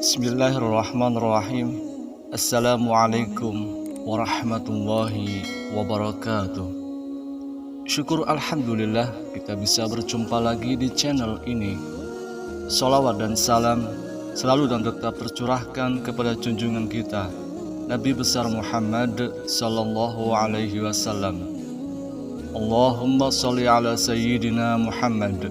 Bismillahirrahmanirrahim. Assalamualaikum warahmatullahi wabarakatuh. Syukur alhamdulillah kita bisa berjumpa lagi di channel ini. Salawat dan salam selalu dan tetap tercurahkan kepada junjungan kita Nabi besar Muhammad sallallahu alaihi wasallam. Allahumma sholli ala sayyidina Muhammad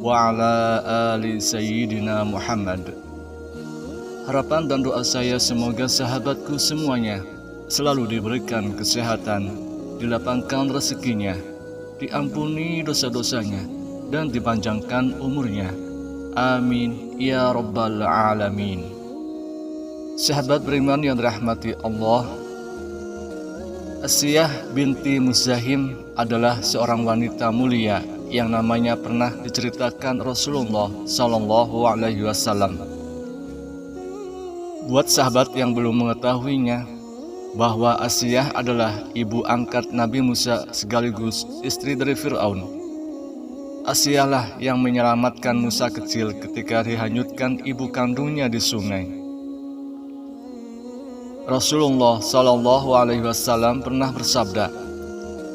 wa ala ali sayyidina Muhammad. Harapan dan doa saya semoga sahabatku semuanya selalu diberikan kesehatan, dilapangkan rezekinya, diampuni dosa-dosanya, dan dipanjangkan umurnya. Amin ya rabbal alamin. Sahabat beriman yang dirahmati Allah, Asiyah binti Muzahim adalah seorang wanita mulia yang namanya pernah diceritakan Rasulullah Sallallahu Alaihi Wasallam. Buat sahabat yang belum mengetahuinya, bahwa Asiyah adalah ibu angkat Nabi Musa sekaligus istri dari Fir'aun. Asiyah lah yang menyelamatkan Musa kecil ketika dihanyutkan ibu kandungnya di sungai. Rasulullah Sallallahu Alaihi Wasallam pernah bersabda,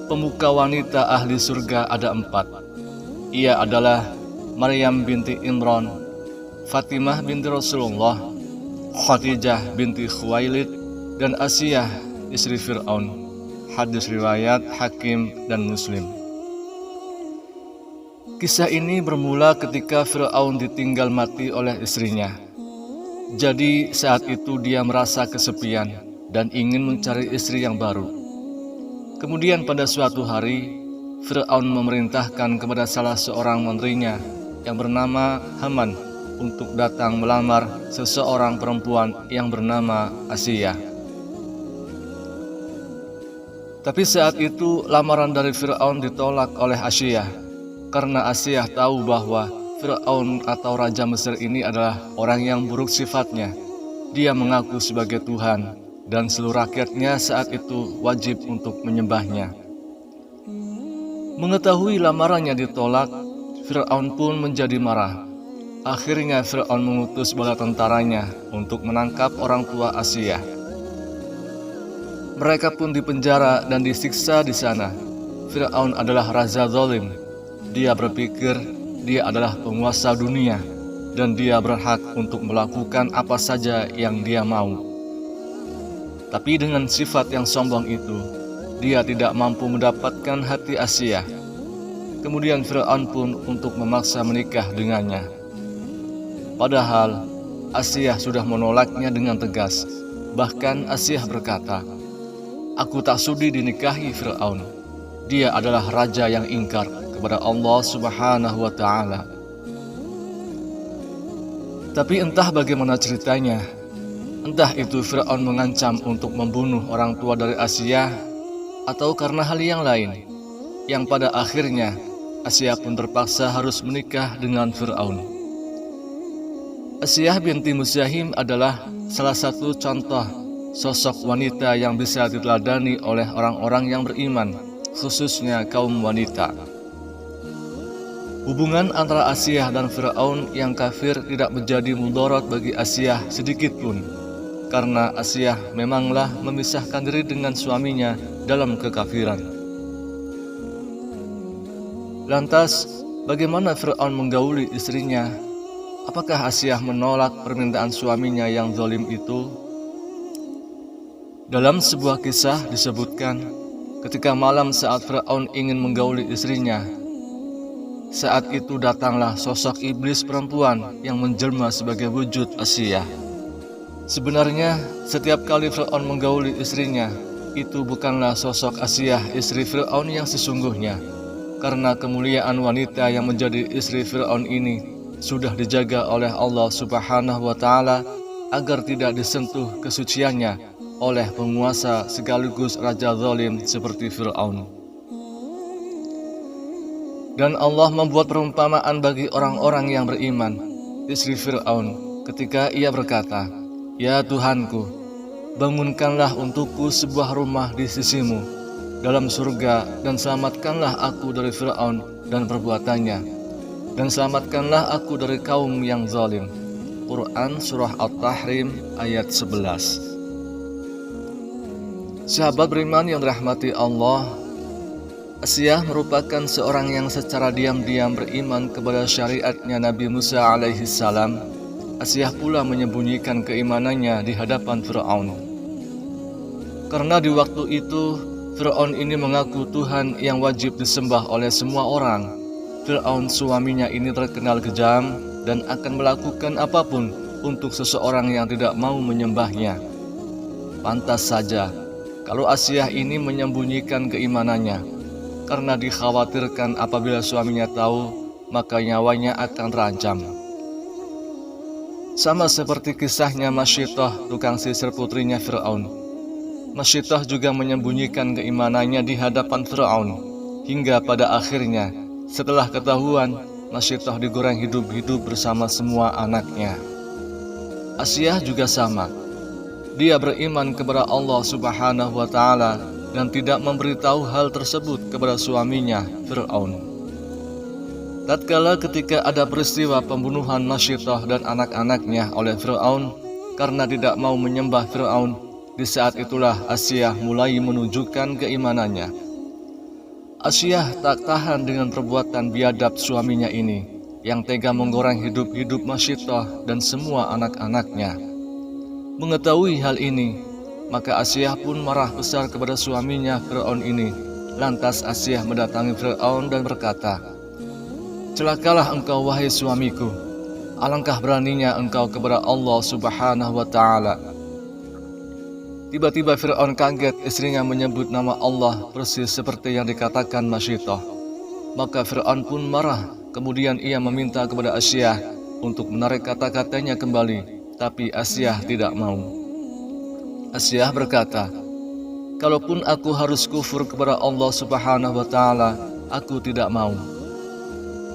pemuka wanita ahli surga ada 4. Ia adalah Maryam binti Imran, Fatimah binti Rasulullah, Khadijah binti Khuwailid, dan Asiyah istri Fir'aun. Hadis riwayat Hakim dan Muslim. Kisah ini bermula ketika Fir'aun ditinggal mati oleh istrinya. Jadi saat itu dia merasa kesepian dan ingin mencari istri yang baru. Kemudian pada suatu hari, Fir'aun memerintahkan kepada salah seorang menterinya yang bernama Haman untuk datang melamar seseorang perempuan yang bernama Asiyah. Tapi saat itu lamaran dari Fir'aun ditolak oleh Asiyah karena Asiyah tahu bahwa Fir'aun atau Raja Mesir ini adalah orang yang buruk sifatnya. Dia mengaku sebagai Tuhan dan seluruh rakyatnya saat itu wajib untuk menyembahnya. Mengetahui lamarannya ditolak, Fir'aun pun menjadi marah. Akhirnya Fir'aun mengutus bala tentaranya untuk menangkap orang tua Asiyah. Mereka pun dipenjara dan disiksa di sana. Fir'aun adalah raja zalim. Dia berpikir dia adalah penguasa dunia dan dia berhak untuk melakukan apa saja yang dia mau. Tapi dengan sifat yang sombong itu, dia tidak mampu mendapatkan hati Asiyah. Kemudian Fir'aun pun untuk memaksa menikah dengannya. Padahal Asiyah sudah menolaknya dengan tegas. Bahkan Asiyah berkata, "Aku tak sudi dinikahi Fir'aun. Dia adalah raja yang ingkar kepada Allah Subhanahu wa Ta'ala." Tapi entah bagaimana ceritanya, entah itu Fir'aun mengancam untuk membunuh orang tua dari Asiyah atau karena hal yang lain, yang pada akhirnya Asiyah pun terpaksa harus menikah dengan Fir'aun. Asiyah binti Muzahim adalah salah satu contoh sosok wanita yang bisa diteladani oleh orang-orang yang beriman, khususnya kaum wanita. Hubungan antara Asiyah dan Fir'aun yang kafir tidak menjadi mudarat bagi Asiyah sedikit pun, karena Asiyah memanglah memisahkan diri dengan suaminya dalam kekafiran. Lantas, bagaimana Fir'aun menggauli istrinya? Apakah Asiyah menolak permintaan suaminya yang zalim itu? Dalam sebuah kisah disebutkan, ketika malam saat Fir'aun ingin menggauli istrinya, saat itu datanglah sosok iblis perempuan yang menjelma sebagai wujud Asiyah. Sebenarnya, setiap kali Fir'aun menggauli istrinya, itu bukanlah sosok Asiyah istri Fir'aun yang sesungguhnya, karena kemuliaan wanita yang menjadi istri Fir'aun ini sudah dijaga oleh Allah Subhanahu wa Ta'ala agar tidak disentuh kesuciannya oleh penguasa sekaligus raja zalim seperti Fir'aun. Dan Allah membuat perumpamaan bagi orang-orang yang beriman, istri Fir'aun, ketika ia berkata, "Ya Tuhanku, bangunkanlah untukku sebuah rumah di sisimu dalam surga dan selamatkanlah aku dari Fir'aun dan perbuatannya, dan selamatkanlah aku dari kaum yang zalim." Quran Surah At-Tahrim ayat 11. Sahabat beriman yang dirahmati Allah, Asiyah merupakan seorang yang secara diam-diam beriman kepada syariatnya Nabi Musa alaihi salam. Asiyah pula menyembunyikan keimanannya di hadapan Fir'aun. Karena di waktu itu Fir'aun ini mengaku Tuhan yang wajib disembah oleh semua orang. Fir'aun suaminya ini terkenal kejam dan akan melakukan apapun untuk seseorang yang tidak mau menyembahnya. Pantas saja kalau Asiyah ini menyembunyikan keimanannya, karena dikhawatirkan apabila suaminya tahu, maka nyawanya akan terancam. Sama seperti kisahnya Masyittah, tukang sisir putrinya Fir'aun. Masyittah juga menyembunyikan keimanannya di hadapan Fir'aun, hingga pada akhirnya, setelah ketahuan, Masyittah digoreng hidup-hidup bersama semua anaknya. Asiyah juga sama. Dia beriman kepada Allah Subhanahu wa Ta'ala dan tidak memberitahu hal tersebut kepada suaminya, Fir'aun. Tatkala ketika ada peristiwa pembunuhan Masyittah dan anak-anaknya oleh Fir'aun karena tidak mau menyembah Fir'aun, di saat itulah Asiyah mulai menunjukkan keimanannya. Asiyah tak tahan dengan perbuatan biadab suaminya ini yang tega menggoreng hidup-hidup Masyittah dan semua anak-anaknya. Mengetahui hal ini, maka Asiyah pun marah besar kepada suaminya Fir'aun ini. Lantas Asiyah mendatangi Fir'aun dan berkata, "Celakalah engkau wahai suamiku, alangkah beraninya engkau kepada Allah Subhanahu wa Ta'ala." Tiba-tiba Fir'aun kaget istrinya menyebut nama Allah persis seperti yang dikatakan Masyittah. Maka Fir'aun pun marah, kemudian ia meminta kepada Asiyah untuk menarik kata-katanya kembali. Tapi Asiyah tidak mau. Asiyah berkata, "Kalaupun aku harus kufur kepada Allah Subhanahu wa Ta'ala, aku tidak mau."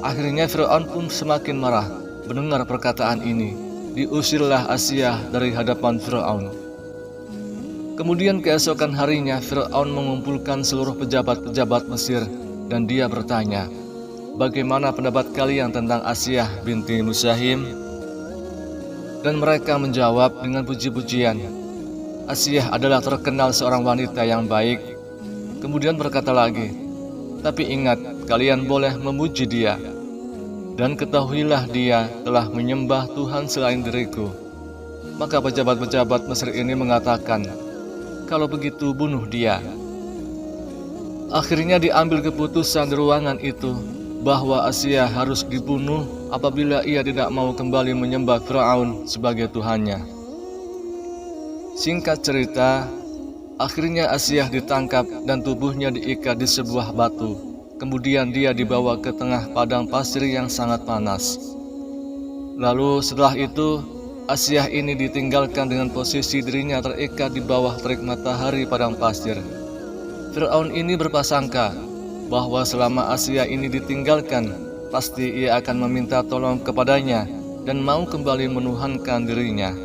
Akhirnya Fir'aun pun semakin marah mendengar perkataan ini. Diusirlah Asiyah dari hadapan Fir'aun. Kemudian keesokan harinya Fir'aun mengumpulkan seluruh pejabat-pejabat Mesir dan dia bertanya, "Bagaimana pendapat kalian tentang Asiyah binti Muzahim?" Dan mereka menjawab dengan puji-pujian, "Asiyah adalah terkenal seorang wanita yang baik." Kemudian berkata lagi, "Tapi ingat, kalian boleh memuji dia. Dan ketahuilah dia telah menyembah Tuhan selain diriku." Maka pejabat-pejabat Mesir ini mengatakan, "Kalau begitu bunuh dia." Akhirnya diambil keputusan di ruangan itu bahwa Asiyah harus dibunuh apabila ia tidak mau kembali menyembah Fir'aun sebagai Tuhannya. Singkat cerita, akhirnya Asiyah ditangkap dan tubuhnya diikat di sebuah batu. Kemudian dia dibawa ke tengah padang pasir yang sangat panas. Lalu setelah itu, Asiyah ini ditinggalkan dengan posisi dirinya terikat di bawah terik matahari padang pasir. Fir'aun ini berprasangka bahwa selama Asiyah ini ditinggalkan, pasti ia akan meminta tolong kepadanya dan mau kembali menuhankan dirinya.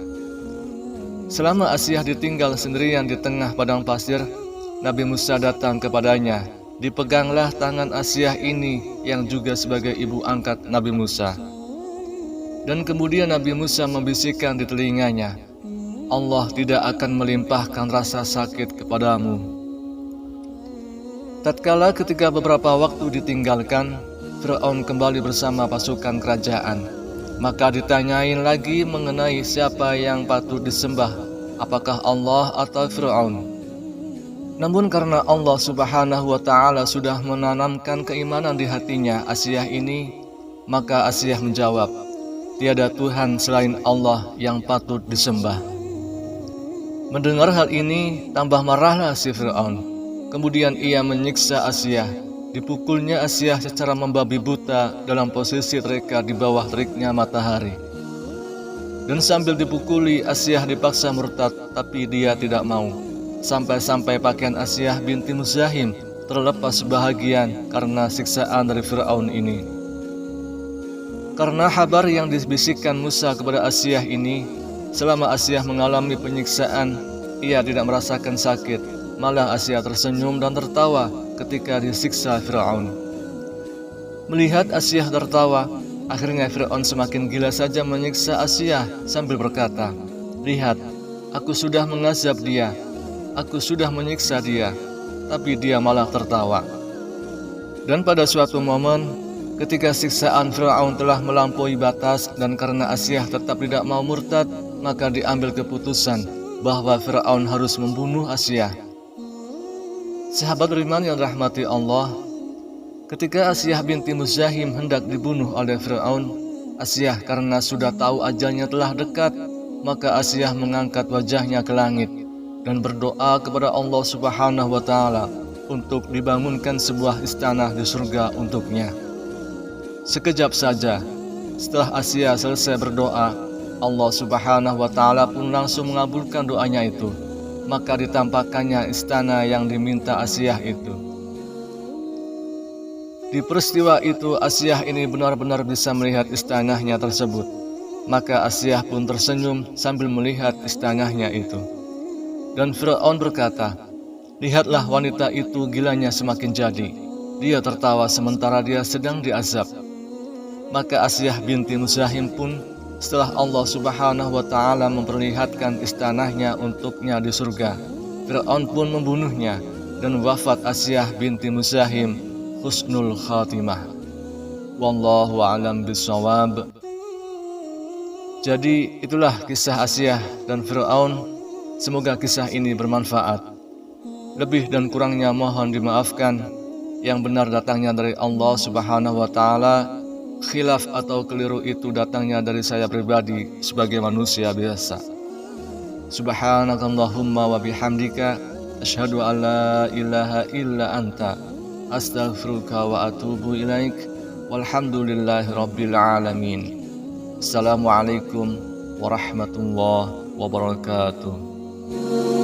Selama Asiyah ditinggal sendirian di tengah padang pasir, Nabi Musa datang kepadanya. Dipeganglah tangan Asiyah ini yang juga sebagai ibu angkat Nabi Musa. Dan kemudian Nabi Musa membisikkan di telinganya, "Allah tidak akan melimpahkan rasa sakit kepadamu." Tatkala ketika beberapa waktu ditinggalkan, Fir'aun kembali bersama pasukan kerajaan. Maka ditanyain lagi mengenai siapa yang patut disembah, apakah Allah atau Fir'aun. Namun karena Allah Subhanahu wa Ta'ala sudah menanamkan keimanan di hatinya Asiyah ini, maka Asiyah menjawab, "Tiada Tuhan selain Allah yang patut disembah." Mendengar hal ini, tambah marahlah si Fir'aun. Kemudian ia menyiksa Asiyah. Dipukulnya Asiyah secara membabi buta dalam posisi terikat di bawah teriknya matahari. Dan sambil dipukuli, Asiyah dipaksa murtad, tapi dia tidak mau. Sampai-sampai pakaian Asiyah binti Muzahim terlepas sebahagian karena siksaan dari Fir'aun ini. Karena kabar yang dibisikkan Musa kepada Asiyah ini, selama Asiyah mengalami penyiksaan, ia tidak merasakan sakit. Malah Asiyah tersenyum dan tertawa ketika disiksa Fir'aun. Melihat Asiyah tertawa, Akhirnya Fir'aun semakin gila saja menyiksa Asiyah sambil berkata, "Lihat, aku sudah mengazab dia, aku sudah menyiksa dia, tapi dia malah tertawa." Dan pada suatu momen, ketika siksaan Fir'aun telah melampaui batas dan karena Asiyah tetap tidak mau murtad, maka diambil keputusan bahwa Fir'aun harus membunuh Asiyah. Sahabat beriman yang rahmati Allah, ketika Asiyah binti Muzahim hendak dibunuh oleh Fir'aun, Asiyah karena sudah tahu ajalnya telah dekat, maka Asiyah mengangkat wajahnya ke langit dan berdoa kepada Allah Subhanahu wa Ta'ala untuk dibangunkan sebuah istana di surga untuknya. Sekejap saja, setelah Asiyah selesai berdoa, Allah Subhanahu wa Ta'ala pun langsung mengabulkan doanya itu. Maka ditampakkannya istana yang diminta Asiyah itu. Di peristiwa itu, Asiyah ini benar-benar bisa melihat istananya tersebut. Maka Asiyah pun tersenyum sambil melihat istananya itu. Dan Fir'aun berkata, "Lihatlah wanita itu, gilanya semakin jadi. Dia tertawa sementara dia sedang diazab." Maka Asiyah binti Muzahim pun setelah Allah Subhanahu wa Ta'ala memperlihatkan istananya untuknya di surga, Fir'aun pun membunuhnya dan wafat Asiyah binti Muzahim husnul khatimah. Wallahu a'lam bishawab. Jadi itulah kisah Asiyah dan Fir'aun. Semoga kisah ini bermanfaat. Lebih dan kurangnya mohon dimaafkan. Yang benar datangnya dari Allah Subhanahu wa Ta'ala. Khilaf atau keliru itu datangnya dari saya pribadi sebagai manusia biasa. Subhanakallahumma wa bihamdika asyhadu an la ilaha illa anta astaghfiruka wa atubu ilaik. Walhamdulillahi rabbil alamin. Assalamualaikum warahmatullahi wabarakatuh.